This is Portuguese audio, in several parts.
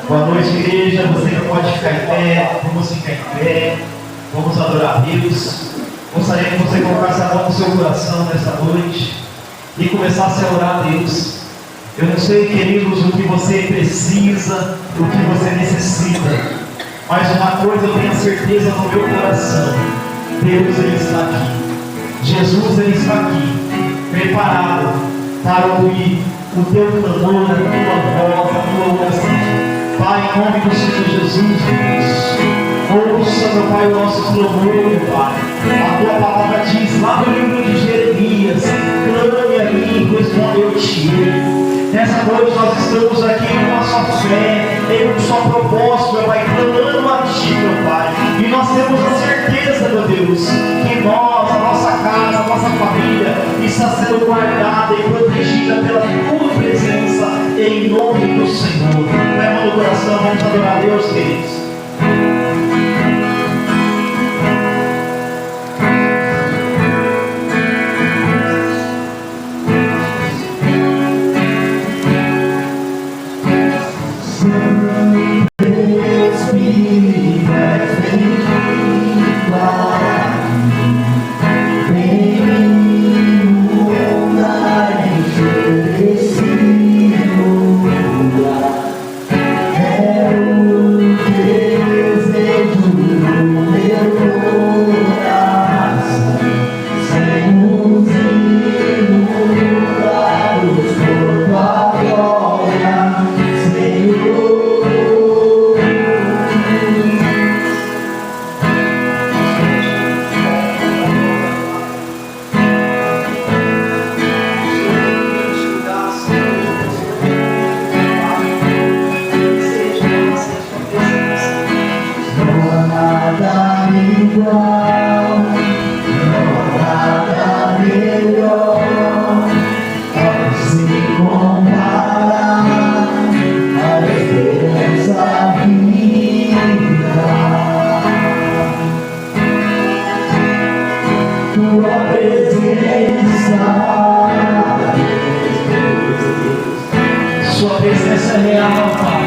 Boa noite, igreja. Você que pode ficar em pé, vamos ficar em pé, vamos adorar a Deus. Gostaria que você colocasse a mão no seu coração nesta noite e começasse a orar a Deus. Eu não sei, queridos, o que você precisa, o que você necessita, mas uma coisa eu tenho certeza no meu coração: Deus, Ele está aqui. Jesus, Ele está aqui, preparado para ouvir o teu clamor, a tua voz, a tua oração. Pai, em nome do Senhor Jesus, Deus, ouça, meu Pai, o nosso clamor, meu Pai. A tua palavra diz lá no livro de Jeremias: clame a mim, respondeu-te. Nessa noite nós estamos aqui com a sua fé, em um só propósito, meu Pai, clamando a ti, meu Pai. E nós temos a certeza, meu Deus, que nós, a nossa casa, a nossa família está sendo guardada e protegida pela tua presença, em nome do Senhor. Leva no coração, vamos adorar a Deus, queridos. Sua presença é real, Pai.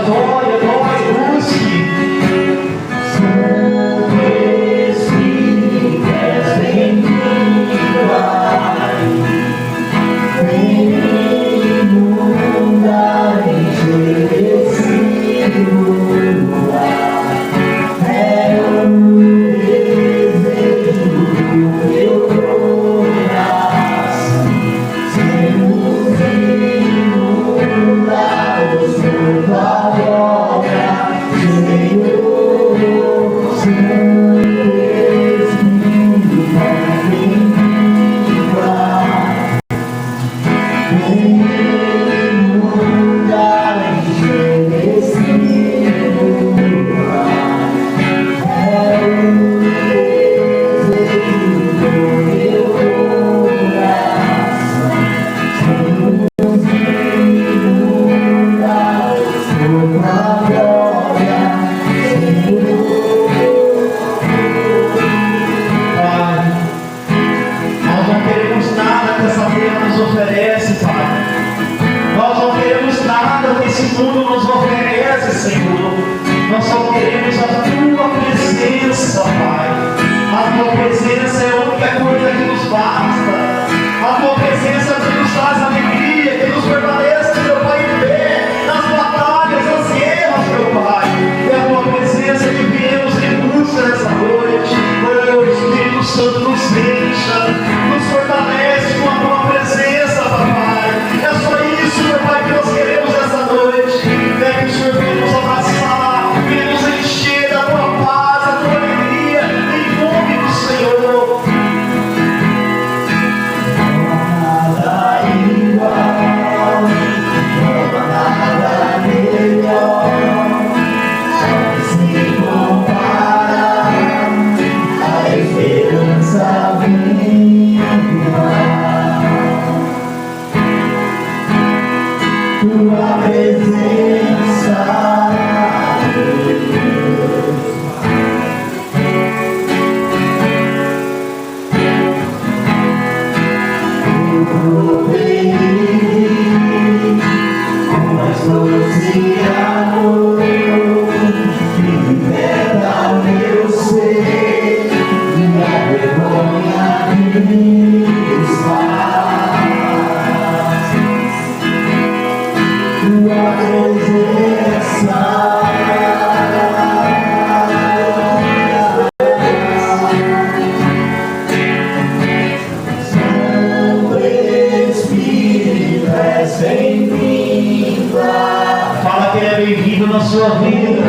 Glória a tua presença. Fala que ele é bem-vindo na sua vida.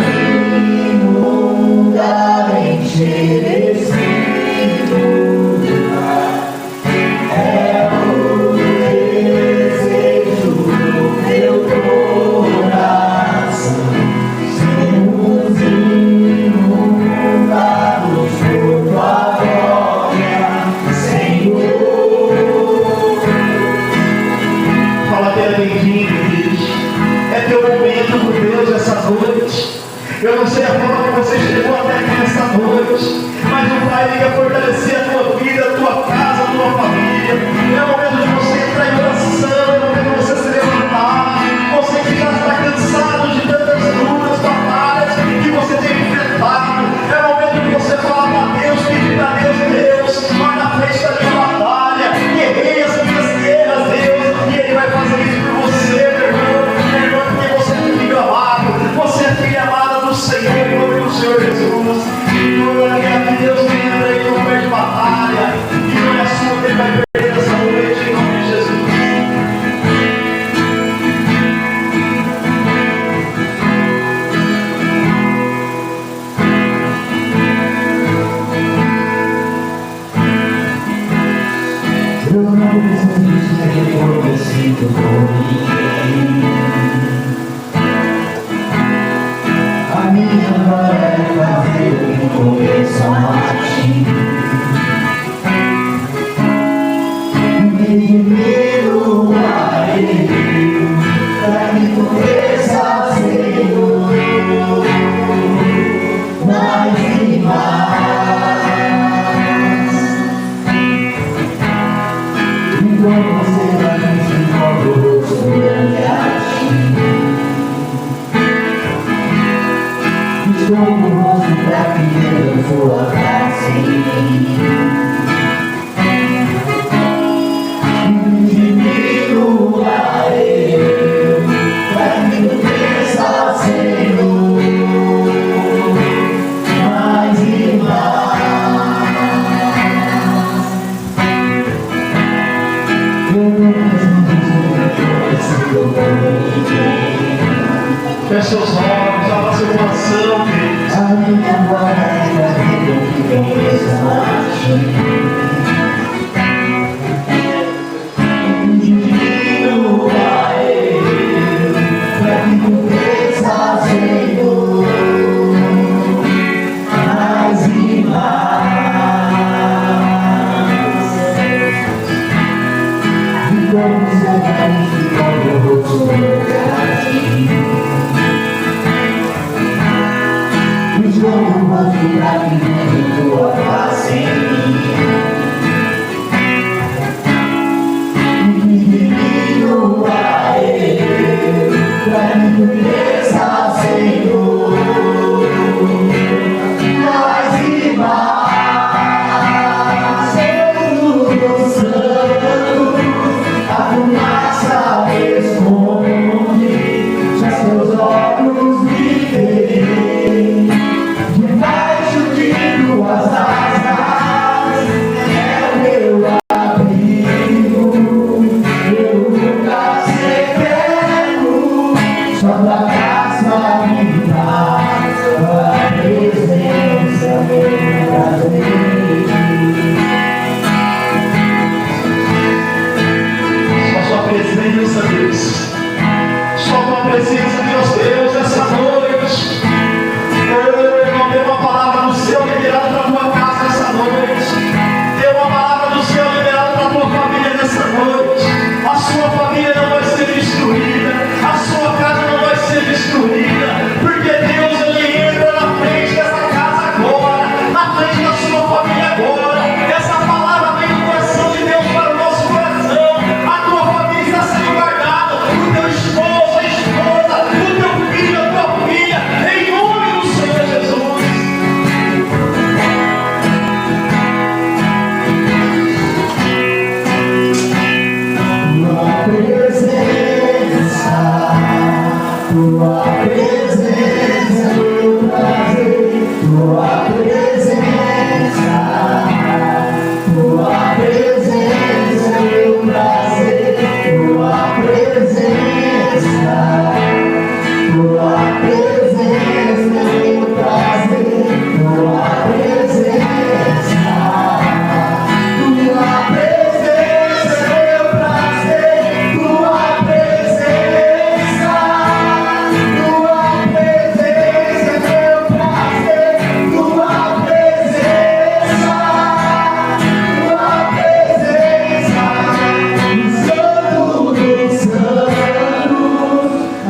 Eu não sei a forma que você chegou até aqui nessa noite, mas o Pai quer fortalecer a tua vida, a tua casa, a tua família. É o momento de você entrar em oração, é o momento de você se levantar. Você que já está cansado de tantas lutas, batalhas que você tem enfrentado. É o momento de você falar para Deus, pedir para Deus: Deus, vai na frente da minha batalha, guerreia as minhas guerras, Deus, e Ele vai fazer isso por você, meu irmão, porque você é filho amado, você é filha amada do Senhor, em nome do Senhor Jesus. Glória a Deus, entra aí no meio de batalha, e não é sua que Ele vai perder essa noite, em nome de Jesus. Eu não preciso ser reconhecido por ninguém. A minha glória é fazer o que conheço a ti. Me admiro a Ele, pra que conheça, Senhor, mais e mais. Enquanto você vai me ensinando o rosto grande a ti, estou no rosto pra que veja sua face. Me admiro a Ele, pra que conheça, Senhor, mais e mais. Feche seus olhos, abra seu coração, queridos. A minha glória é fazer o que conheço a ti. Me a Ele, pra que conheça, Senhor, mais e mais. E como você vai me ficando o rosto a ti. Estou no rosto pra que veja tua face em mim. Me admiro a Ele, pra que conheça, Senhor, mais e mais. Santo, Santo, a fumaça responde, já seus olhos me veem. Debaixo de tuas asas é o meu abrigo, meu lugar secreto, só da casa me dá tua presença, meu prazer. Só sua presença, Deus. Só tua presença, Deus, Deus, essa noite. Eu não tenho uma palavra do céu liberada para a tua casa nessa noite. Tem uma palavra do céu liberada para a tua família nessa noite. A sua família não vai ser destruída. Tua presença, meu prazer, tua presença, tua presença, meu prazer, tua presença, tua presença, meu prazer, tua presença, tua presença, meu prazer, tua presença, tua presença, meu prazer, tua presença, tua presença, Santo dos Santos,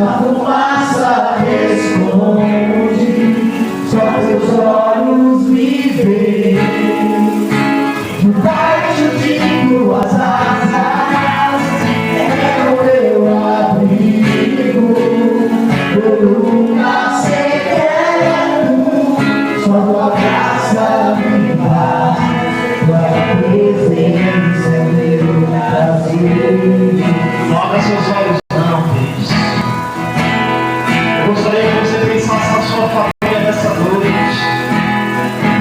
a fumaça esconde, só teus olhos me veem. Debaixo de tuas asas é o meu abrigo. Eu nunca secreto, só tua graça me faz. Tua presença é meu prazer. Abra seus olhos, não, Deus. Eu gostaria que você pensasse na sua família nessa noite.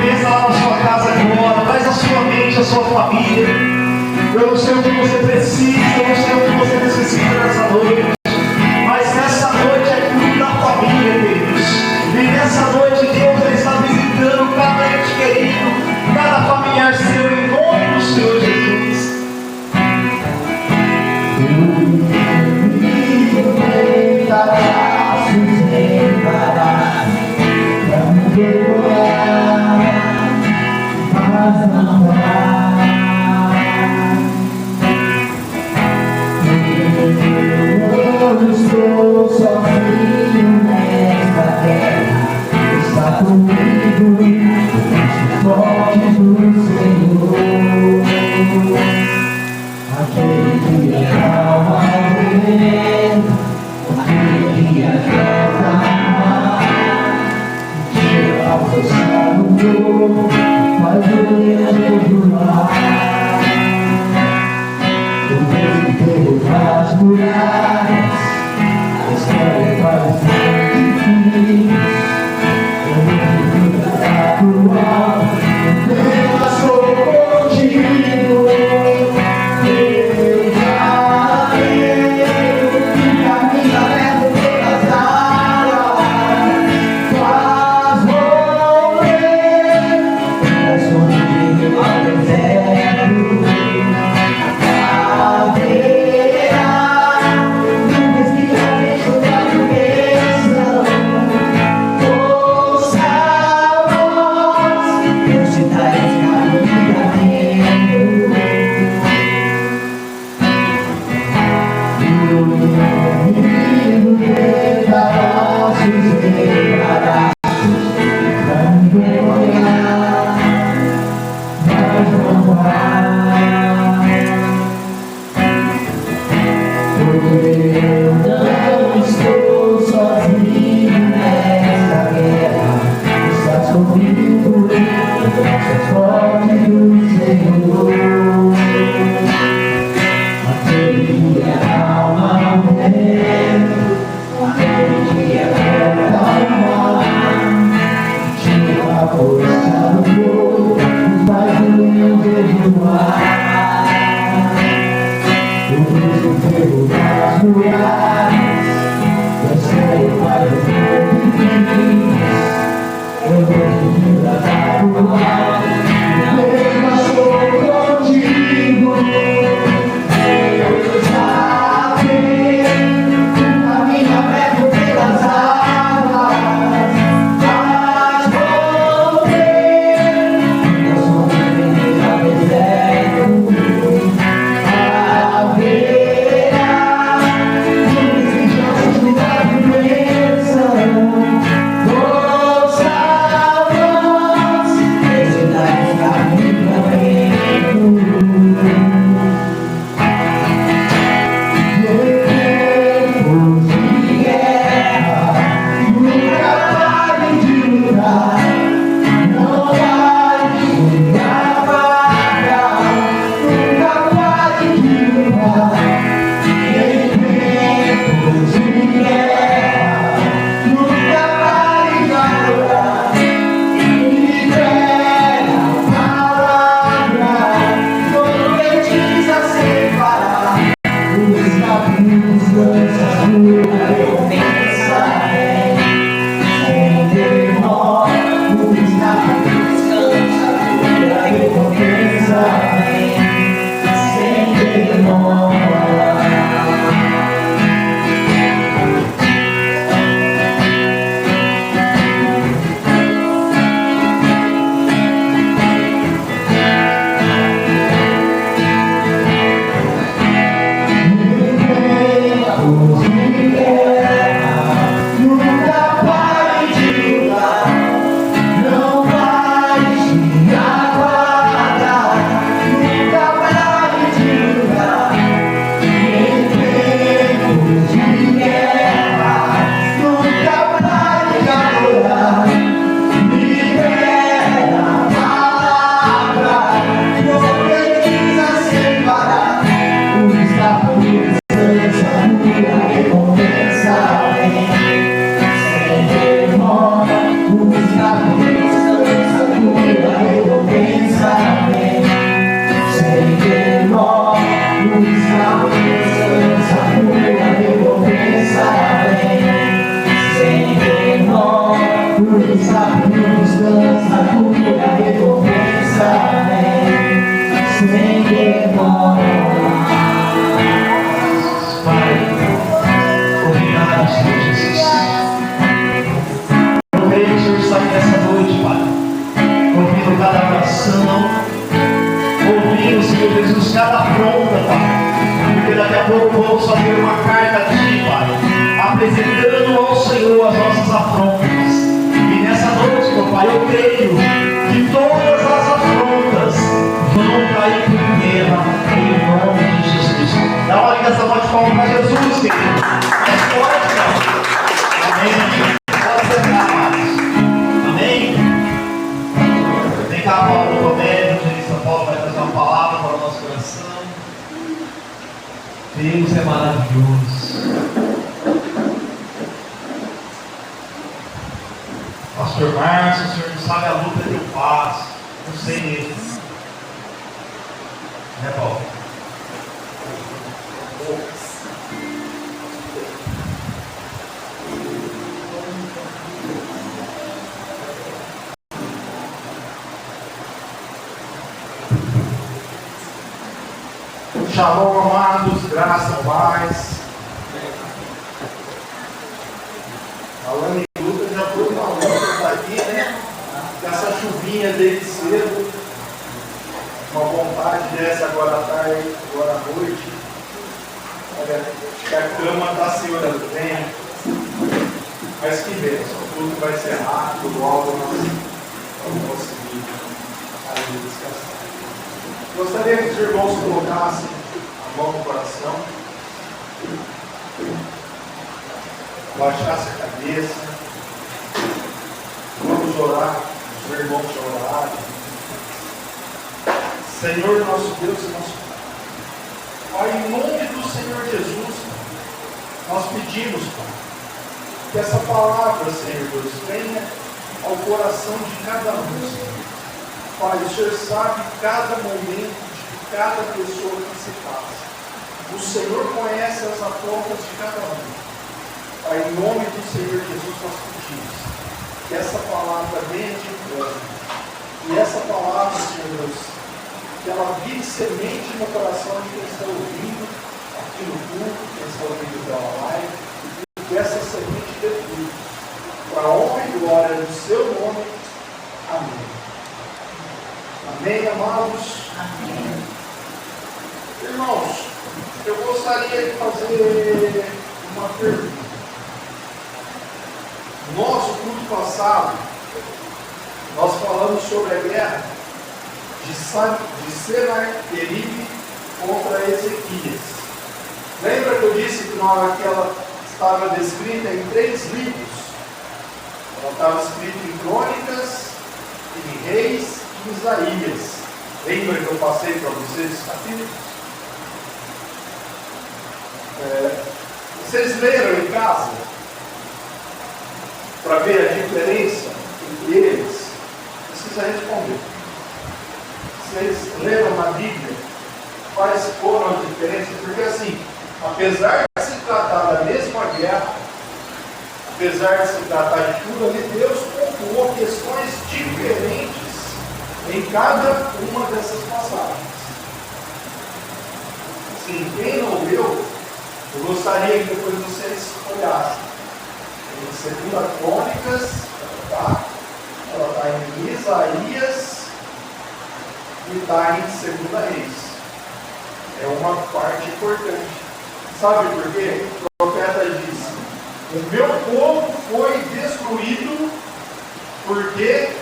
Pensa lá na sua casa agora, traz à sua mente a sua família. Eu não sei o que você precisa, eu não sei o que você necessita nessa noite. Mas nessa noite é tudo da família, Deus. E nessa noite Deus está visitando cada ente querido, cada familiar seu, em nome do Senhor Jesus. Eu estou sozinho nesta terra, está comigo o forte do Senhor. Aquele que acalma o vento, aquele que aquieta o mar, tira a força do corpo, faz o leão voar. O vento que faz muralhas, a história faz difícil. O vento que está pro alto, eu sou contigo. Eu já tenho que caminho. apresentando ao Senhor as nossas afrontas. E nessa noite, meu Pai, eu creio que todas as afrontas vão cair por terra em nome de Jesus. Dá uma ligação de palmas para Jesus, querido. É forte, não? Amém. Pode sentar, amados. Amém. Vem cá, Paulo Romero, de São Paulo, vai trazer uma palavra para o nosso coração. Deus é maravilhoso. Pastor Marcos, o senhor não sabe a luta que eu faço. Não sei mesmo. Né, Paulo? Shalom, amados, graça, paz. Falando em luta, já foi uma luta aqui, né? Essa chuvinha desde cedo. Uma vontade dessa agora à tarde, agora à noite. Olha, acho que a cama está se orando bem. Mas que bênção, tudo vai ser rápido, logo nós vamos conseguir ali descansar. Gostaria que os irmãos colocassem a mão no coração, baixasse a cabeça, vamos orar, os irmãos orarem. Senhor nosso Deus e nosso Pai, em nome do Senhor Jesus, nós pedimos, Pai, que essa palavra, Senhor Deus, venha ao coração de cada um, Senhor. Pai, o Senhor sabe cada momento de cada pessoa que se passa. O Senhor conhece as afrontas de cada um. Pai, em nome do Senhor Jesus, nós pedimos que essa palavra venha de encontro. E essa palavra, Senhor Deus, que ela vire semente no coração de quem está ouvindo aqui no culto, quem está ouvindo pela live, e que essa semente dê fruto. Para a honra e glória do seu nome. Amém. Amém, amados? Amém. Irmãos, eu gostaria de fazer uma pergunta. No nosso culto passado, nós falamos sobre a guerra de Senaqueribe contra Ezequias. Lembra que eu disse que ela estava descrita em 3 livros? Ela estava escrita em Crônicas, em Reis e Isaías. Lembra que eu passei para vocês os capítulos? Vocês leram em casa? Para ver a diferença entre eles? Precisa responder. Vocês leram na Bíblia quais foram as diferenças? Porque assim, apesar de se tratar da mesma guerra, apesar de se tratar de tudo ali, Deus pontuou questões diferentes em cada uma dessas passagens. Assim, quem não leu, eu gostaria que depois vocês olhassem. Em 2 Crônicas, ela está em Isaías e está em 2 Reis. É uma parte importante. Sabe por quê? O profeta disse: o meu povo foi destruído porque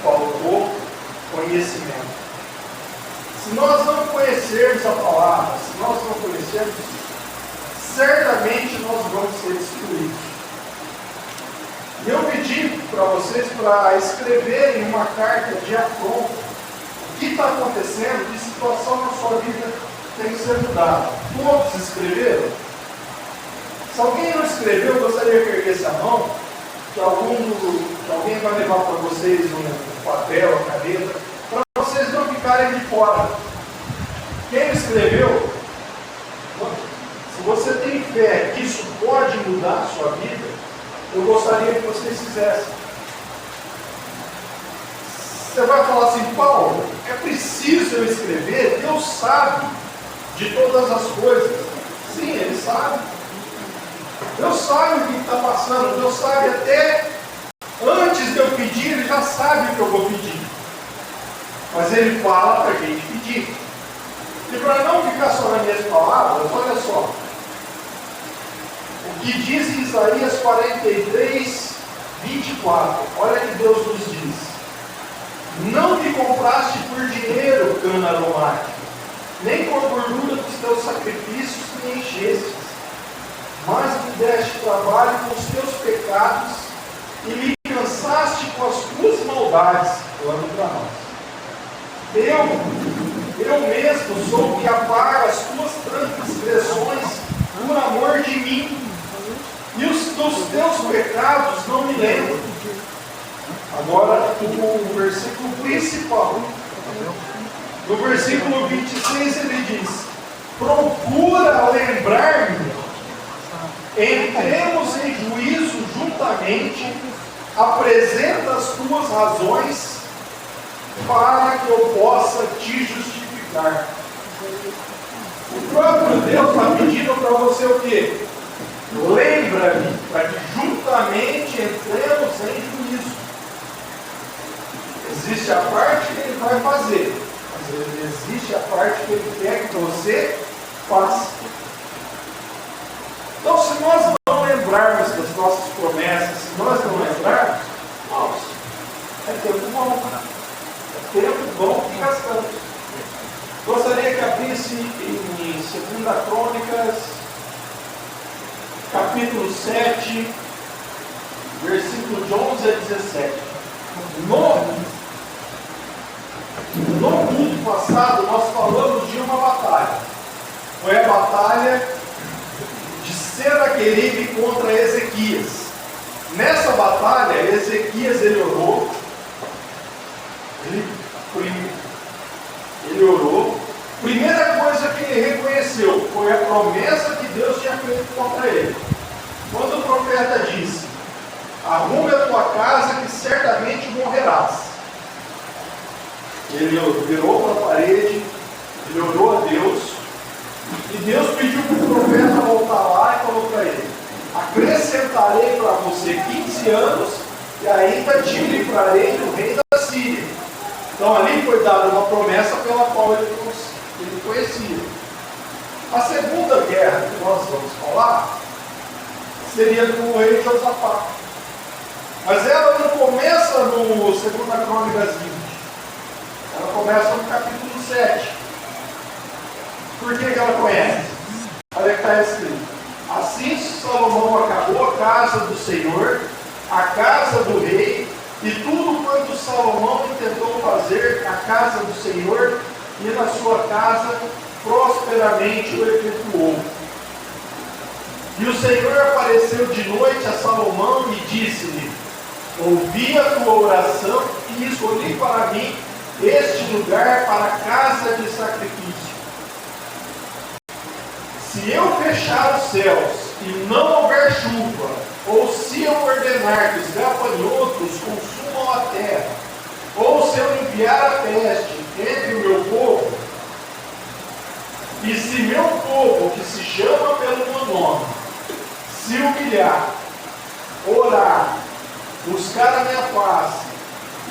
faltou conhecimento. Se nós não conhecermos a palavra, se nós não conhecermos, certamente nós vamos ser destruídos. E eu pedi para vocês para escreverem uma carta de afronta. O que está acontecendo? Que situação na sua vida tem que ser mudada? Todos escreveram? Se alguém não escreveu, eu gostaria que erguesse a mão, que alguém vai levar para vocês um papel, uma caneta, para vocês não ficarem de fora. Quem escreveu, se você tem fé que isso pode mudar a sua vida, eu gostaria que vocês fizessem. Você vai falar assim: Paulo, é preciso eu escrever? Deus sabe de todas as coisas. Sim, Ele sabe. Deus sabe o que está passando. Deus sabe até antes de eu pedir, Ele já sabe o que eu vou pedir. Mas Ele fala para a gente pedir. E para não ficar só nas minhas palavras, olha só. O que diz em Isaías 43, 24. Olha que Deus nos diz: não me compraste por dinheiro, cana aromática, nem com a gordura dos teus sacrifícios me enchestes, mas me deste trabalho com os teus pecados e me cansaste com as tuas maldades. Falando para nós. Eu mesmo sou o que apaga as tuas transgressões por amor de mim, e os dos teus pecados não me lembro. Agora o versículo principal. No versículo 26 ele diz: procura lembrar-me, entremos em juízo juntamente, apresenta as tuas razões, para que eu possa te justificar. O próprio Deus está pedindo para você o quê? Lembra-me, para que juntamente entremos em juízo. Existe a parte que ele vai fazer, mas existe a parte que ele quer que você faça. Então, se nós não lembrarmos das nossas promessas, se nós não lembrarmos, irmãos, é tempo bom. É tempo bom que gastamos. Gostaria que abrisse em 2 Crônicas, capítulo 7, versículo de 11 a 17. No culto passado, nós falamos de uma batalha. Foi a batalha de Senaqueribe contra Ezequias. Nessa batalha, Ezequias ele orou. Ele orou. Primeira coisa que ele reconheceu foi a promessa que Deus tinha feito contra ele. Quando o profeta disse: arrume a tua casa que certamente morrerás. Ele virou para a parede, ele orou a Deus, e Deus pediu para o profeta voltar lá e falou para ele: acrescentarei para você 15 anos e ainda te livrarei do rei da Síria. Então ali foi dada uma promessa pela qual ele conhecia. A segunda guerra que nós vamos falar seria com o rei Josafá. Mas ela não começa no 2 Crônicas 20. Ela começa no capítulo 7. Por que ela conhece? Olha que está escrito: assim Salomão acabou a casa do Senhor, a casa do rei, e tudo quanto Salomão intentou fazer à casa do Senhor e na sua casa, prosperamente o efetuou. E o Senhor apareceu de noite a Salomão e disse-lhe: ouvi a tua oração e escolhi para mim este lugar para casa de sacrifício. Se eu fechar os céus e não houver chuva, ou se eu ordenar que os gafanhotos consumam a terra, ou se eu enviar a peste entre o meu povo, e se meu povo, que se chama pelo meu nome, se humilhar, orar, buscar a minha face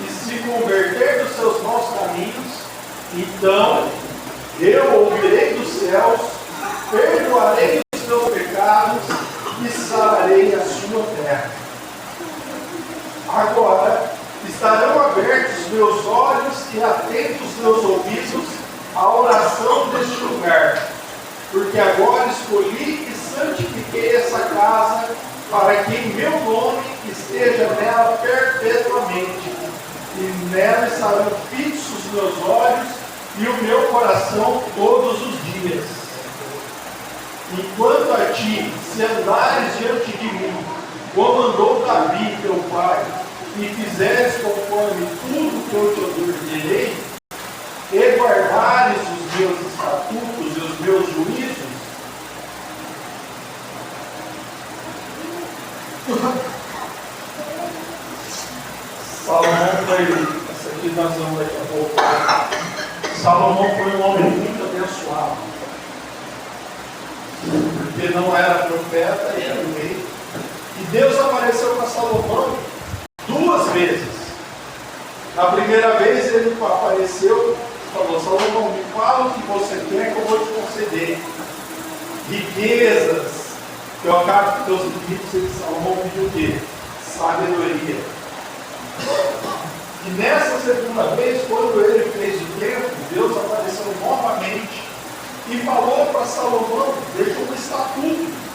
e se converter dos seus maus caminhos, então eu ouvirei dos céus, perdoarei os teus pecados e sararei a sua terra. Agora estarão abertos meus olhos e atentos meus ouvidos à oração deste lugar, porque agora escolhi e santifiquei essa casa para que meu nome esteja nela perpetuamente, e nela estarão fixos meus olhos e o meu coração todos os dias. Enquanto a ti, se andares diante de mim, como andou Davi, teu pai, e fizeres conforme tudo que eu te ordenei, e guardares os meus estatutos e os meus juízos, Salomão foi, essa aqui nós vamos daqui a pouco. Salomão foi um homem muito abençoado, porque não era profeta, ele era rei. E Deus apareceu para Salomão 2 vezes. Na primeira vez ele apareceu e falou: Salomão, me fala o que você quer que eu vou te conceder. Riquezas, Eu acabo com teus inimigos, ele Salomão pediu o quê? Sabedoria. E nessa segunda vez, quando ele fez o templo, Deus apareceu novamente e falou para Salomão, deixou um estatuto.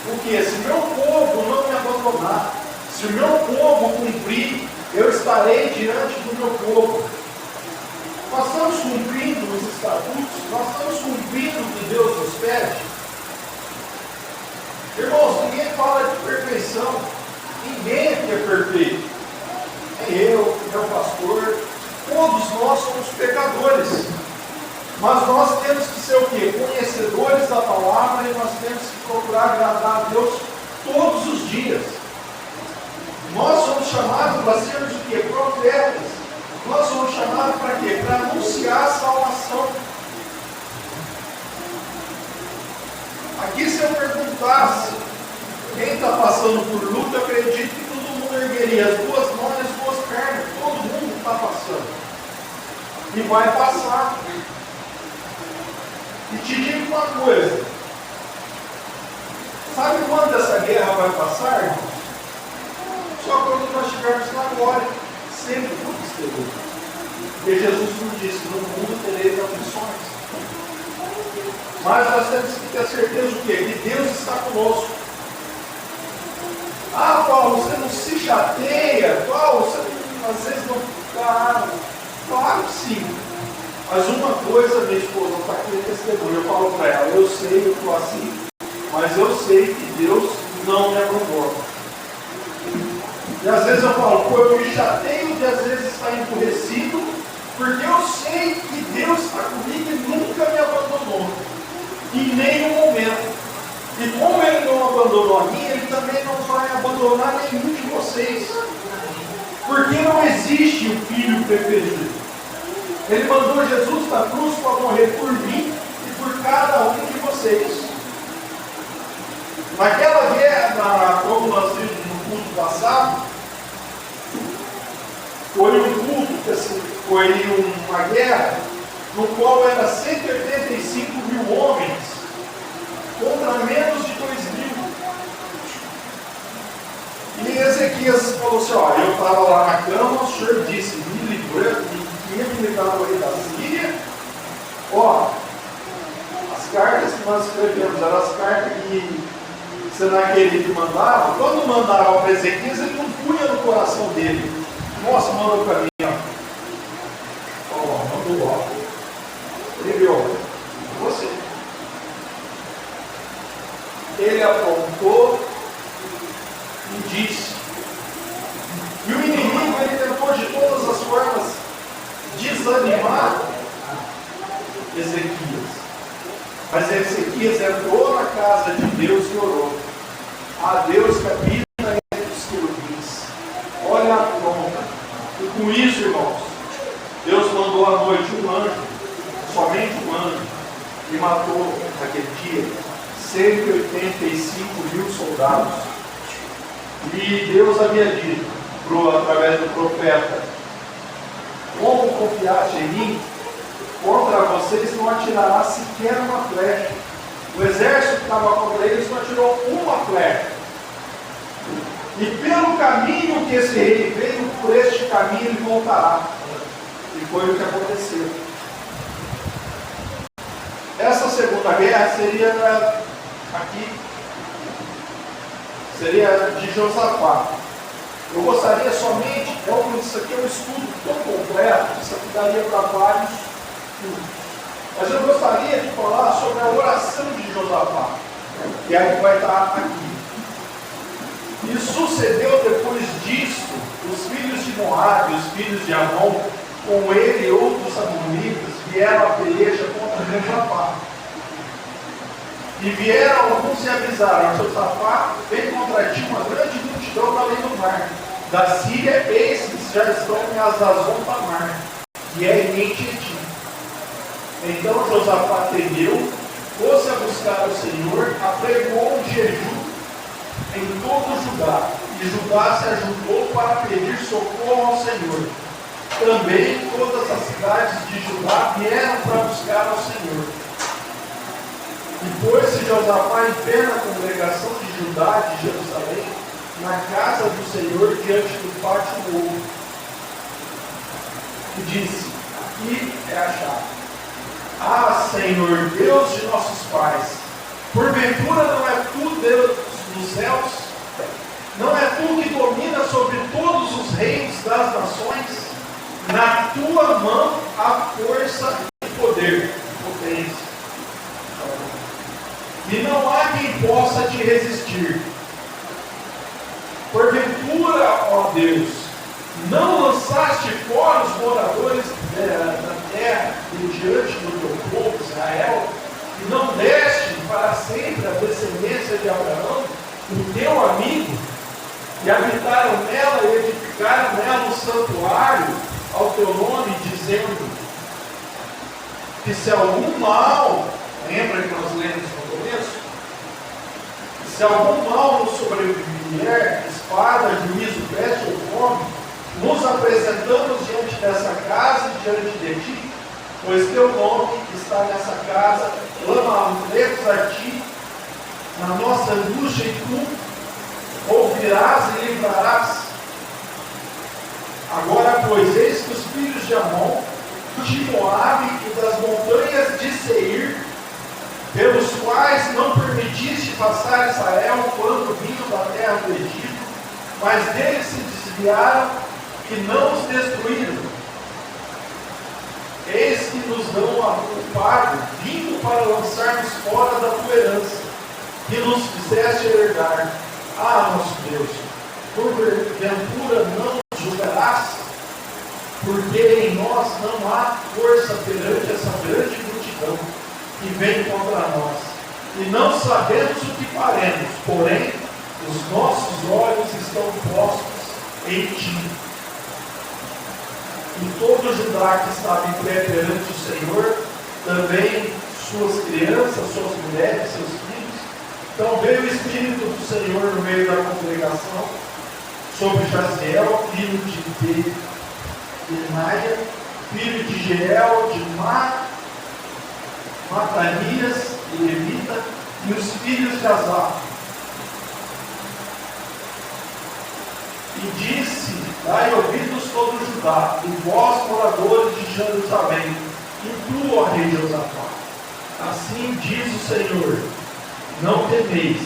O que? Se meu povo não me abandonar, se o meu povo cumprir, eu estarei diante do meu povo. Nós estamos cumprindo os estatutos, nós estamos cumprindo o que Deus nos pede. Irmãos, ninguém fala de perfeição, ninguém aqui é perfeito. Nem eu, meu pastor, todos nós somos pecadores. Mas nós temos que ser o quê? Conhecedores da palavra, e nós temos que procurar agradar a Deus todos os dias. Nós somos chamados para sermos o quê? Profetas. Nós somos chamados para quê? Para anunciar a salvação. Aqui, se eu perguntasse quem está passando por luta, eu acredito que todo mundo ergueria as duas mãos e as duas pernas. Todo mundo está passando. E vai passar. E te digo uma coisa. Sabe quando essa guerra vai passar, irmãos? Só quando nós estivermos na glória. Sempre vamos ter luta. Porque Jesus nos disse, no mundo tereis aflições. Mas nós temos que ter a certeza do quê? Que Deus está conosco. Ah, Paulo, você não se chateia? Paulo, você não, às vezes não fica... Claro que sim. Mas uma coisa, minha esposa está aqui testemunho, eu falo para ela, eu sei, eu estou assim, mas eu sei que Deus não me abandona. E às vezes eu falo, pô, eu me chateio de às vezes estar endurecido, porque eu sei que Deus está comigo e nunca me abandonou. Em nenhum momento. E como Ele não abandonou a mim, Ele também não vai abandonar nenhum de vocês. Porque não existe o filho preferido. Ele mandou Jesus na cruz para morrer por mim e por cada um de vocês. Naquela guerra, como nós vimos no culto passado, foi um culto, foi uma guerra no qual era 185 mil homens contra menos de 2.000. E Ezequias falou assim, ó, eu estava lá na cama, o Senhor disse, me livrou, me livrava aí da Síria. Ó, as cartas que nós escrevemos eram as cartas que Senaqueribe mandava. Quando mandava para Ezequias, ele não punha no coração dele. Nossa, mandou para mim, ó. Ó, mandou, ó. Ele viu, você. Ele apontou e disse. E o inimigo, ele tentou de todas as formas desanimar Ezequias. Mas Ezequias entrou na casa de Deus e orou. A Deus que habita entre os querubins. Olha a pronta. E com isso, irmãos, Deus mandou à noite um anjo, somente um anjo, e matou naquele dia 185 mil soldados. E Deus havia dito, através do profeta, como confiaste em mim, contra vocês não atirará sequer uma flecha. O exército que estava contra eles não atirou uma flecha. E pelo caminho que esse rei veio, por este caminho ele voltará. E foi o que aconteceu. Essa segunda guerra seria aqui, seria de Josafá. Eu gostaria somente, isso aqui é um estudo tão completo, isso aqui daria para vários estudos. Mas eu gostaria de falar sobre a oração de Josafá, que é a que vai estar aqui. E sucedeu depois disso, os filhos de Moabe, os filhos de Amon, com ele e outros amonitas, vieram à peleja contra Josafá. E vieram alguns e avisaram: Josafá vem contra ti uma grande multidão da além do mar. Da Síria, esses já estão em Azazon Tamar, que é em Tietim. Então Josafá temeu, pôs-se a buscar o Senhor, apregou um jejum em todo Judá. E Judá se ajuntou para pedir socorro ao Senhor. Também todas as cidades de Judá vieram para buscar ao Senhor. E pôs-se Josafá em pé na congregação de Judá, de Jerusalém, na casa do Senhor, diante do pátio novo. E disse: aqui é a chave. Ah, Senhor, Deus de nossos pais, porventura não é tu Deus dos céus? Não é tu que domina sobre todos os reinos das nações? Na tua mão há força e poder, potência. E não há quem possa te resistir. Porventura, ó Deus, não lançaste fora os moradores da terra de diante do teu povo, Israel, e não deste para sempre a descendência de Abraão, o teu amigo, e habitaram nela e edificaram nela um santuário ao teu nome, dizendo que se algum mal, lembra que nós lemos no começo? Se algum mal nos sobrevier, espada, juízo, peste ou fome, nos apresentamos diante dessa casa e diante de ti, pois teu nome está nessa casa, clamamos a ti, na nossa angústia, e tu ouvirás e livrarás. Agora, pois, eis que os filhos de Amon, de Moabe e das montanhas de Seir, pelos quais não permitiste passar Israel quando vinham da terra do Egito, mas deles se desviaram e não os destruíram. Eis que nos dão o pago, vindo para lançarmos fora da tua herança, que nos fizeste herdar. Ah, nosso Deus, porventura não nos julgarás? Porque em nós não há força perante essa grande multidão que vem contra nós, e não sabemos o que faremos, porém, os nossos olhos estão postos em ti. E todo Judá que estava em pé perante o Senhor, também suas crianças, suas mulheres, seus filhos. Então veio o Espírito do Senhor no meio da congregação, sobre Jaziel, filho de Benaia, filho de Jeiel, de Matanias e Levita, e os filhos de Asaf. E disse: dai ouvidos todo Judá, e vós, moradores de Jerusalém, e tu, ó rei Josafá. Assim diz o Senhor: não temeis,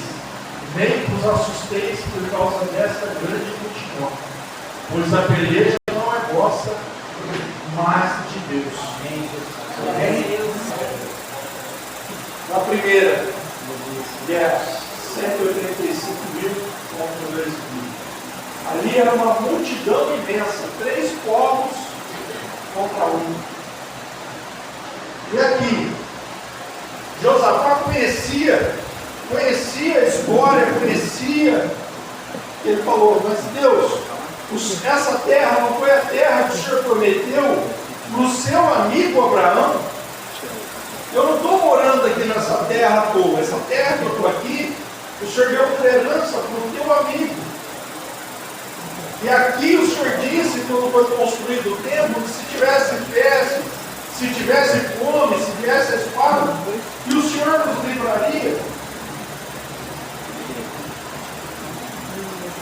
nem vos assusteis por causa desta grande multidão, pois a peleja não é vossa, mas de Deus. Amém? Na primeira guerra, 185 mil contra 2 mil. Ali era uma multidão imensa, 3 povos contra 1. E aqui, Josafá conhecia a história, conhecia. Ele falou: mas Deus, essa terra não foi a terra que o Senhor prometeu para o seu amigo Abraão? Eu não estou morando aqui nessa terra à toa. Essa terra que eu estou aqui, o Senhor deu por herança para o teu amigo. E aqui o Senhor disse, quando foi construído o templo, que se tivesse peste, se tivesse fome, se tivesse a espada, que o Senhor nos livraria.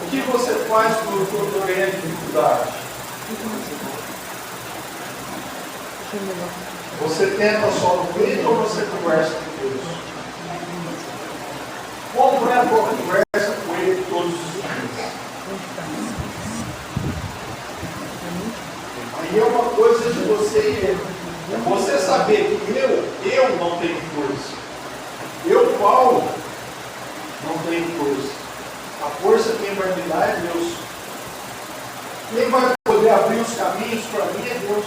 O que você faz quando ganha dificuldade? Você tenta só no peito ou você conversa com Deus? Como é a tua conversa com Ele todos os dias? Aí é uma coisa de você saber que eu não tenho força. Eu, Paulo, não tenho força. A força quem vai me dar é Deus. Quem vai poder abrir os caminhos para mim é Deus.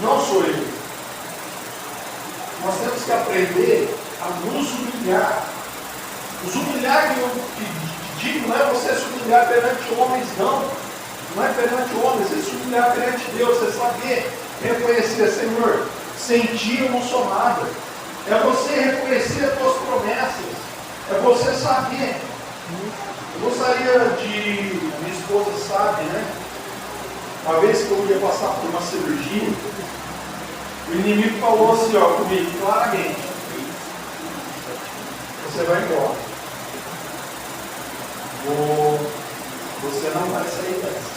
Não sou eu. Nós temos que aprender a nos humilhar. Nos humilhar, que eu digo, não é você se humilhar perante homens, não. Não é perante homens, é se humilhar perante Deus. É saber reconhecer: Senhor, sem ti eu não sou nada. É você reconhecer as tuas promessas. É você saber. Eu gostaria de... Minha esposa sabe, né? Uma vez que eu ia passar por uma cirurgia, o inimigo falou assim, ó, comigo, claramente: você vai embora. Ou você não vai sair dessa.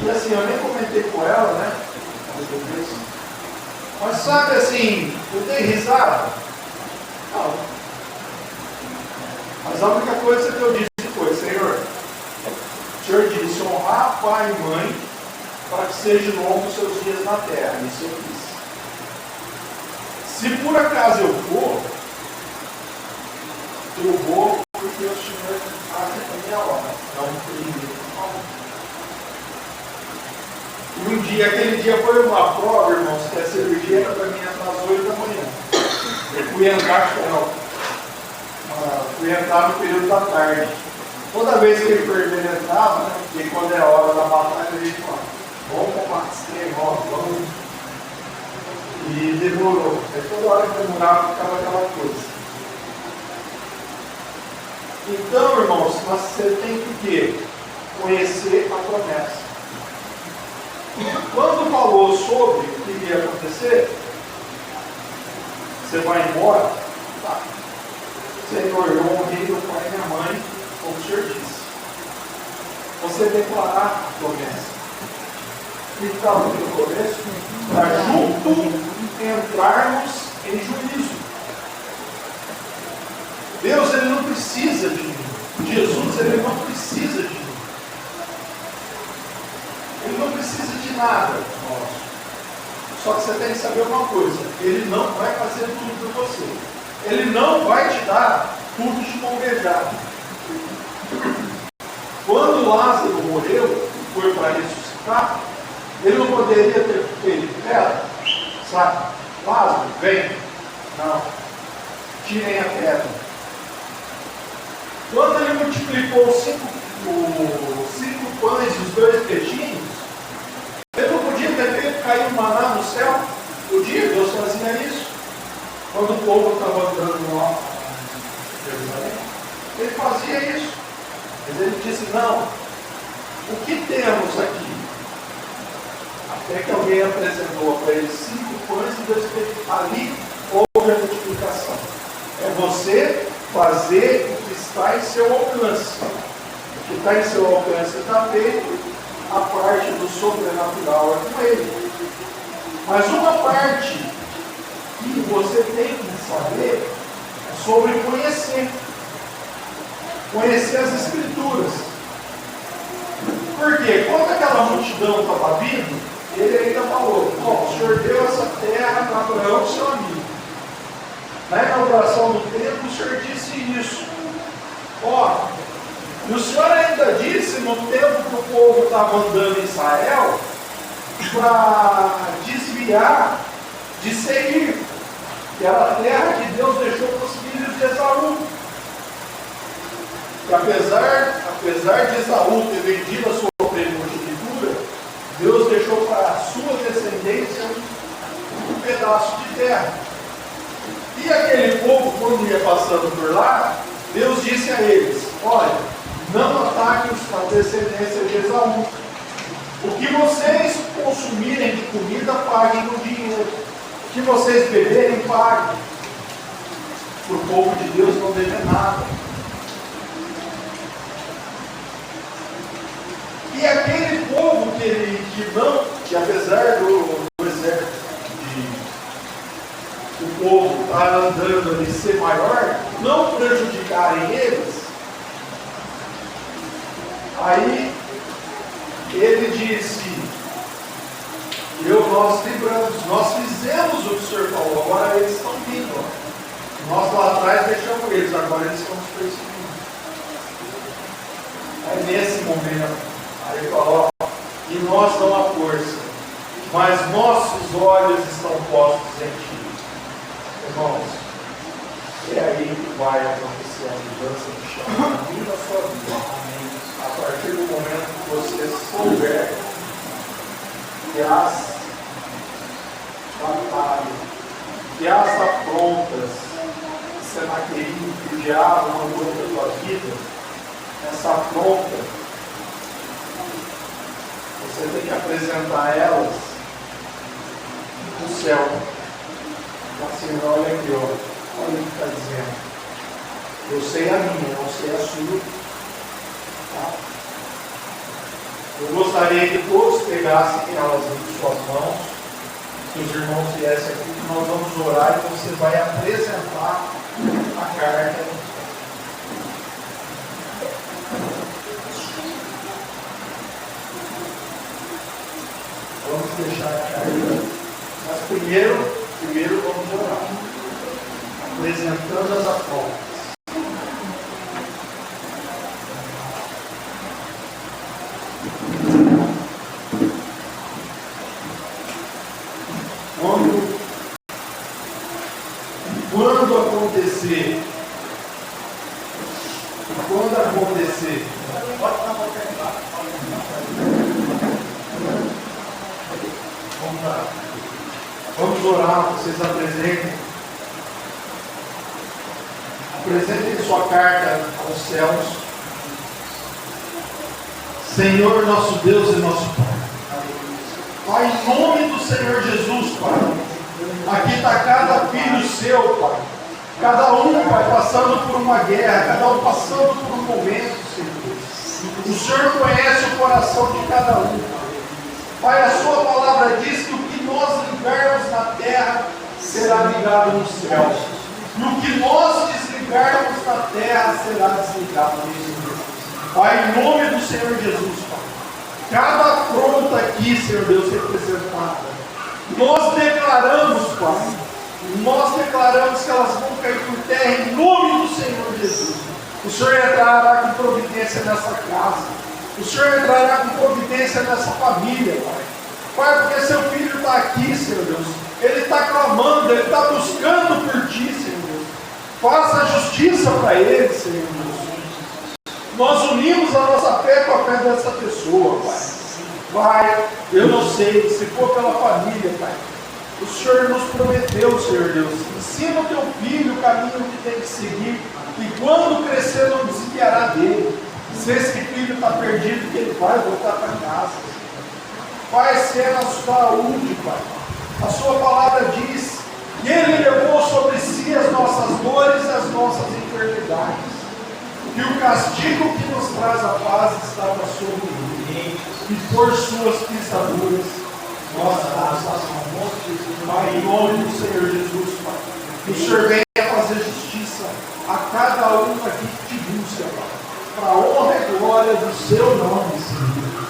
E assim, eu nem comentei com ela, né? Mas sabe assim, eu dei risada? Não. Mas a única coisa que eu disse foi, Senhor, o Senhor disse honrar pai e mãe para que sejam longos os seus dias na terra. Isso eu disse. Se por acaso eu vou porque o Senhor acha que é minha hora, não primeiro. E um dia, aquele dia foi uma prova, irmãos, que a cirurgia era para mim às 8 da manhã. Eu fui entrar no período da tarde. Toda vez que ele enfermeiro entrava, né, porque quando é a hora da batalha, a gente fala, vamos combater, vamos. E demorou. Aí toda hora que demorava, ficava aquela coisa. Então, irmãos, você tem que conhecer a promessa. Quando falou sobre o que ia acontecer, você vai embora, tá. Senhor, eu honrei meu pai e minha mãe, como o Senhor disse. Você declarar a promessa. E estava no começo, para junto entrarmos em juízo. Deus, ele não precisa de mim. Jesus, ele não precisa de mim. Ele não precisa de nada nosso. Só que você tem que saber uma coisa: ele não vai fazer tudo por você. Ele não vai te dar tudo de mão beijada. Quando Lázaro morreu, foi para ressuscitar, ele não poderia ter feito pedra, sabe? Lázaro, vem. Não. Tirem a pedra. Quando ele multiplicou os cinco pães e os 2 peixinhos, ele não podia ter feito cair um maná no céu? Podia, Deus fazia isso. Quando o povo estava andando lá em Jerusalém, ele fazia isso. Mas ele disse, não, o que temos aqui? Até que alguém apresentou para ele 5 pães e 2 peixes. Ali houve a multiplicação. É você fazer o que está em seu alcance. O que está em seu alcance está feito, a parte do sobrenatural é com ele. Mas uma parte que você tem que saber é sobre conhecer. Conhecer as Escrituras. Porque quando aquela multidão estava vindo, ele ainda falou, o Senhor deu essa terra para Abraão, seu amigo. Na inauguração do templo, o Senhor disse isso. E o Senhor ainda disse, no tempo que o povo estava andando em Israel, para desviar de Seir, que era a terra que Deus deixou para os filhos de Esaú. E apesar de Esaú ter vendido a sua primogenitura, Deus deixou para a sua descendência um pedaço de terra. E aquele povo, quando ia passando por lá, Deus disse a eles, olha, não ataquem a descendência de Esaú. O que vocês consumirem de comida, paguem no dinheiro. O que vocês beberem, paguem. Para o povo de Deus não deve nada. E aquele povo que apesar do exército o povo estar andando ali ser maior, não prejudicarem eles, aí ele disse, nós livramos, nós fizemos o que o Senhor falou, agora eles estão vindo. Nós lá atrás deixamos eles, agora eles estão nos perseguindo. Aí nesse momento, aí ele falou, e nós não há força, mas nossos olhos estão postos em ti. Irmãos, é aí que vai acontecer a mudança de chão na vida da sua vida. A partir do momento que você souber que as batalhas, que as afrontas, Senaqueribe, que o diabo mandou para a tua vida, essa afronta, você tem que apresentar elas no céu. Senhor, olha aqui, olha o que está dizendo. Eu sei a minha, não sei a sua. Tá? Eu gostaria que todos pegassem elas em suas mãos, que os irmãos viessem aqui, que nós vamos orar e você vai apresentar a carta. Vamos deixar a carta. Mas primeiro vamos orar. Apresentando as afrontas. Quando acontecer, vamos orar, vocês apresentem sua carta aos céus. Senhor, nosso Deus e nosso Pai, Pai, em nome do Senhor Jesus, Pai, aqui está cada filho seu, Pai. Cada um, Pai, passando por uma guerra, cada um passando por um momento, Senhor. O Senhor conhece o coração de cada um, Pai. Pai, a sua palavra diz que o que nós ligarmos na terra será ligado nos céus. E o que nós desligarmos na terra será desligado nos céus. Pai, em nome do Senhor Jesus, Pai. Cada afronta aqui, Senhor Deus, representada, nós declaramos, Pai. Nós declaramos que elas vão cair por terra em nome do Senhor Jesus. O Senhor entrará com providência nessa casa. O Senhor entrará com providência nessa família, Pai. Pai, porque seu filho está aqui, Senhor Deus. Ele está clamando, ele está buscando por ti, Senhor Deus. Faça justiça para ele, Senhor Deus. Nós unimos a nossa fé com a fé dessa pessoa, Pai. Pai, eu não sei, se for pela família, Pai. O Senhor nos prometeu, Senhor Deus, ensina o teu filho o caminho que tem que seguir, e quando crescer não desviará dele. Se esse filho está perdido, que ele vai voltar para casa. Vai ser a saúde, Pai. A sua palavra diz que ele levou sobre si as nossas dores e as nossas enfermidades. Que o castigo que nos traz a paz estava sobre ele. E por suas pisaduras nós passamos. Pai, em nome do Senhor Jesus, Pai, que o Senhor venha fazer justiça a cada um aqui que te busca, Pai, para a honra e glória do seu nome, Senhor.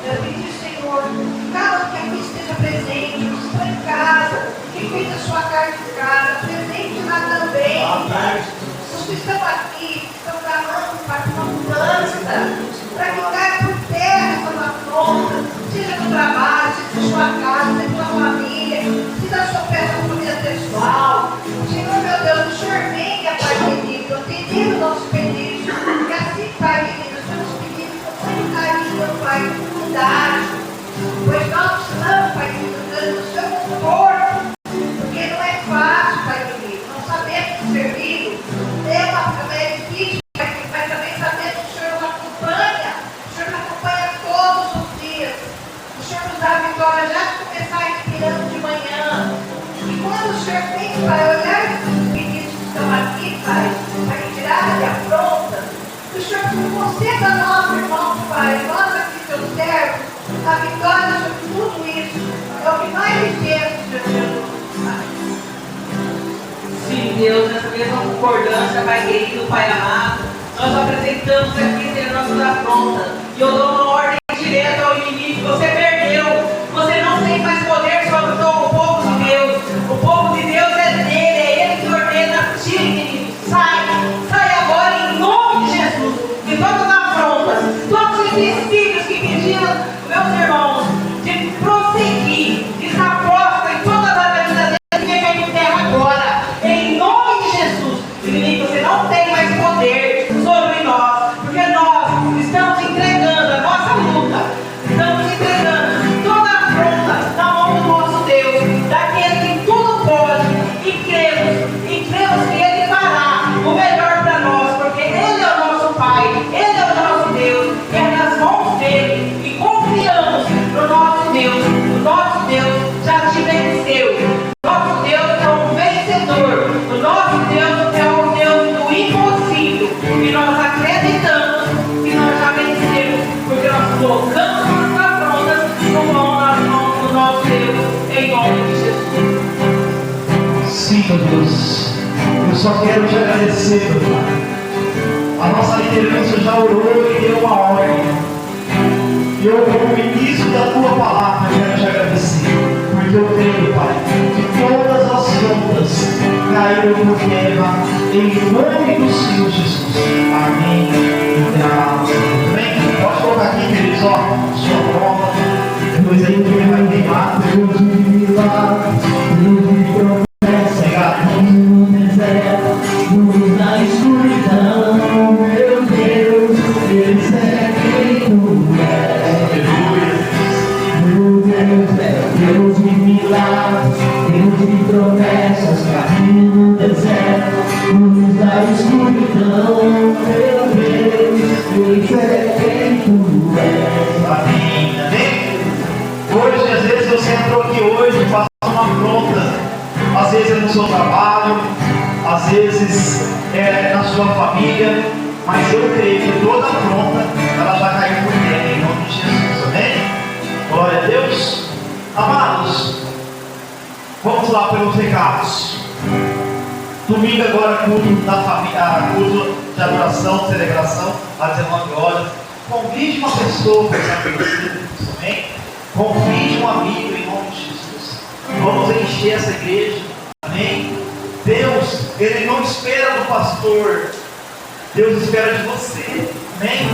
Eu pedi, Senhor, cada um que aqui esteja presente, que está em casa, que fez a sua carta em casa, presente lá também, Pai. Os que estão aqui, que estão clamando, Pai, por uma mudança, para que caia por terra essa afronta, seja no trabalho, seja na sua casa, seja na sua família, seja na sua família pessoal. Senhor, meu Deus, o Senhor venha, Pai querido, atendendo o nosso pedido, e assim, Pai querido, os seus pedidos com muito carinho, Pai, com humildade, pois nós estamos, Pai querido, dando o seu conforto, porque não é fácil, Pai querido, não sabemos servir, é difícil, mas também sabemos que o Senhor nos acompanha, o Senhor nos acompanha todos os dias, o Senhor nos dá a vitória já de começar inspirando de manhã, e quando o Senhor tem, Pai, olhar esses pedidos que estão aqui, Pai, para retirar e afronta, que o Senhor conceda a nós, irmãos, Pai, nós aqui, seus servos, a vitória sobre tudo isso, é o que mais queremos, Senhor Jesus, Pai. Sim, Deus, nessa mesma concordância, Pai querido, Pai amado, nós apresentamos aqui, Senhor, nossas afrontas, e eu dou uma ordem direta ao inimigo: você perdeu, você não tem mais poder sobre o povo de Deus, o povo de Deus é dele, é ele que ordena, tira, inimigo, sai agora em nome de Jesus, de todas as afrontas, todos os princípios que pediram, meus irmãos, de prosseguir, de estar próximo em todas as vidas deles, que vem de terra agora, em nome de Jesus. Inimigo, você não tem mais poder sobre nós, porque nós estamos entregando a nossa venceu. Nosso Deus é um vencedor. O nosso Deus é o Deus do impossível. E nós acreditamos que nós já vencemos, porque nós colocamos nossas afrontas nas mãos do nosso Deus, em nome de Jesus. Sim, meu Deus. Eu só quero te agradecer, meu Pai. A nossa liderança já orou e deu uma ordem. E eu, como ministro da tua palavra, quero te agradecer. Porque eu creio, Pai, que todas as contas caíram por terra em nome do Senhor Jesus. Amém. Amém. Pode colocar aqui, queridos, ó, sua prova. Depois aí que vai queimar. Deus de milagres, Deus de promessas, caminho no deserto, luz na escuridão. Meu Deus, Ele é quem tu és. Meu Deus é Deus de milagres, Deus de promessas, caminho no deserto, luz na escuridão. Meu Deus, Ele é quem tu és. Amém. Amém. Hoje, às vezes, você entrou aqui hoje e passou uma afronta. Às vezes é no seu trabalho, às vezes é na sua família, mas eu creio que toda afronta ela já caiu por terra em nome de Jesus. Amém? Glória a Deus. Amados, vamos lá pelos recados. Domingo agora culto da família, culto de adoração, celebração, às 19 horas. Convide uma pessoa para estar conhecida. Amém? Convide um amigo em nome de Jesus. Vamos encher essa igreja. Amém? Deus, Ele não espera do pastor. Deus espera de você. Amém?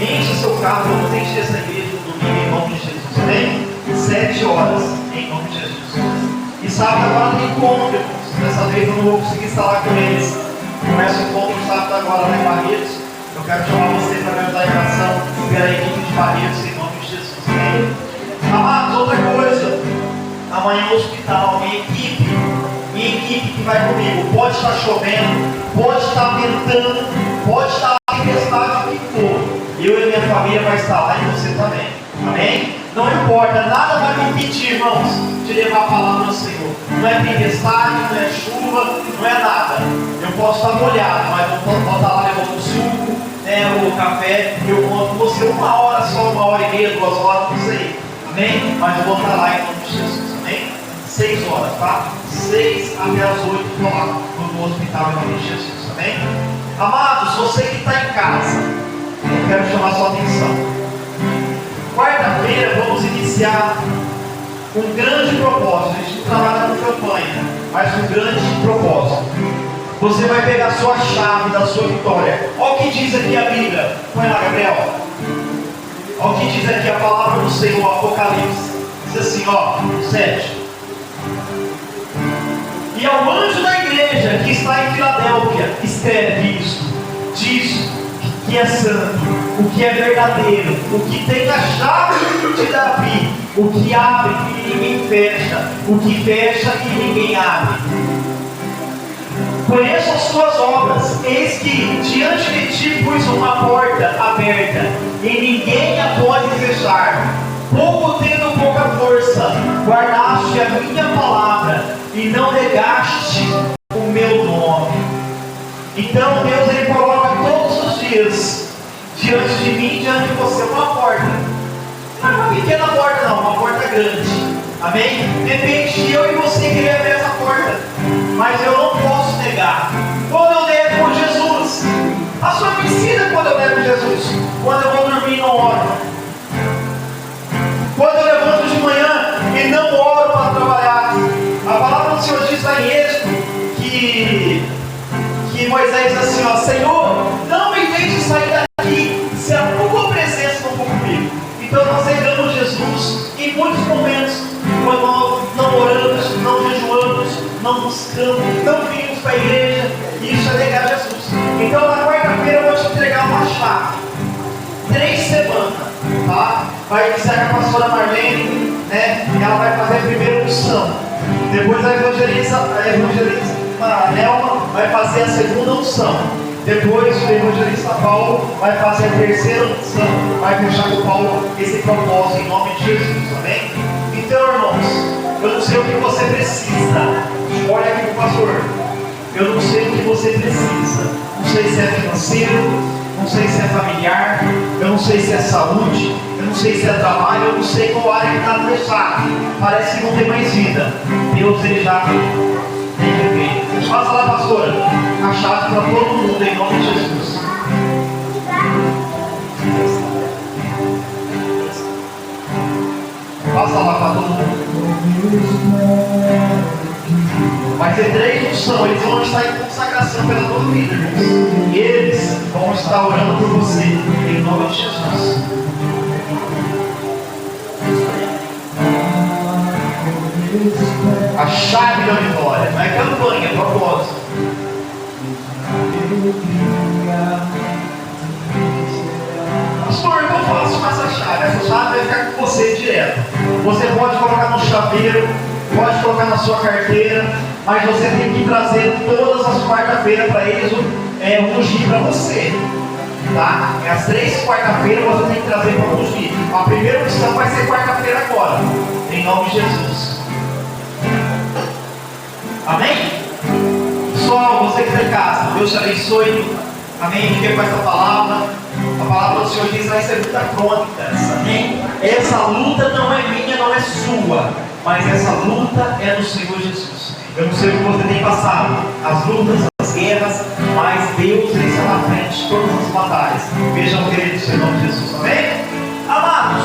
Enche o seu carro. Vamos encher essa igreja no domingo em nome de Jesus. Amém? 7 horas em nome de Jesus. E sábado agora tem encontro, irmãos. Dessa vez eu não vou conseguir estar lá com eles. Começa o encontro sábado agora lá em Barretos. Eu quero chamar você para me ajudar em oração pela equipe de Barretos em nome de Jesus. Amém? Amados, outra coisa. Amanhã no hospital, minha equipe que vai comigo, pode estar chovendo, pode estar ventando, pode estar tempestade, o que for. Eu e minha família vai estar lá e você também. Amém? Não importa, nada vai me impedir, irmãos, de levar a palavra ao Senhor. Não é tempestade, não é chuva, não é nada. Eu posso estar molhado, mas eu vou estar lá levando o suco, né, o café. Eu conto com você 1 hora só, 1h30, 2 horas, não sei. Amém? Mas eu vou estar lá em nome de Jesus. Amém? 6 horas, tá? 6 até as 8, estou lá no hospital em nome de Jesus. Amém? Amados, você que está em casa, eu quero chamar sua atenção. Quarta-feira vamos iniciar um grande propósito. A gente não trabalha com campanha, mas um grande propósito. Você vai pegar a sua chave da sua vitória. Olha o que diz aqui a Bíblia. Põe lá, Gabriel. Olha o que diz aqui a palavra do Senhor, Apocalipse. Diz assim, ó, 7. E ao anjo da igreja que está em Filadélfia, escreve isto. Diz que é santo, o que é verdadeiro, o que tem a chave de Davi, o que abre e ninguém fecha, o que fecha e ninguém abre. Conheço as suas obras, eis que diante de ti pus uma porta aberta, e ninguém a pode fechar. Pouco tendo pouca força, guardaste a minha palavra, e não negaste o meu nome. Então Deus, Ele coloca todos os dias diante de mim, diante de você, uma porta. Não é uma pequena porta não, uma porta grande. Amém? Depende de eu e você querer abrir essa porta, mas eu não posso negar. Quando eu nego por Jesus, a sua me ensina quando eu nego Jesus. Quando eu vou dormir e não oro, quando eu levanto de manhã e não oro para trabalhar. A palavra do Senhor diz lá em Êxodo que Moisés diz assim, ó, Senhor, não me deixe sair daqui se a tua presença não for comigo. Então nós negamos Jesus em muitos momentos, quando nós não oramos, não jejuamos, não buscamos, não vimos para a igreja. Isso é negar Jesus. Então na quarta-feira eu vou te entregar uma chave. 3 semanas, tá? Vai iniciar com a pastora Marlene, né? Ela vai fazer a primeira unção. Depois a evangelista Nelma vai fazer a segunda unção. Depois o evangelista Paulo vai fazer a terceira unção. Vai fechar com o Paulo esse propósito em nome de Jesus, amém? Então, irmãos, Eu não sei o que você precisa. Olha aqui para o pastor. Eu não sei o que você precisa. Não sei se é financeiro, não sei se é familiar, eu não sei se é saúde, eu não sei se é trabalho, eu não sei qual área que está fechada. Parece que não tem mais vida. Deus, ele já tem feito. Passa lá, pastora, a chave para todo mundo em nome de Jesus. Passa lá para todo mundo. Vai ter 3 unções, eles vão estar em consagração pela tua vida, irmãos. E eles vão estar orando por você, em nome de Jesus. A chave da vitória, não é campanha, é propósito. Pastor, o que eu faço com essa chave? Essa chave vai ficar com você direto. Você pode colocar no chaveiro, pode colocar na sua carteira, mas você tem que trazer todas as quarta-feiras para eles ungir para você. Tá? As 3 quarta-feiras você tem que trazer para ungir. A primeira unção vai ser quarta-feira agora, em nome de Jesus. Amém? Pessoal, você que está em casa, Deus te abençoe. Amém? Fique com essa palavra. A palavra do Senhor diz: vai ser luta crônicas. Amém? Essa luta não é minha, não é sua, mas essa luta é do Senhor Jesus. Eu não sei o que você tem passado, as lutas, as guerras, mas Deus está na frente de todas as batalhas. Vejam, queridos, em nome de Jesus. Amém? Amados,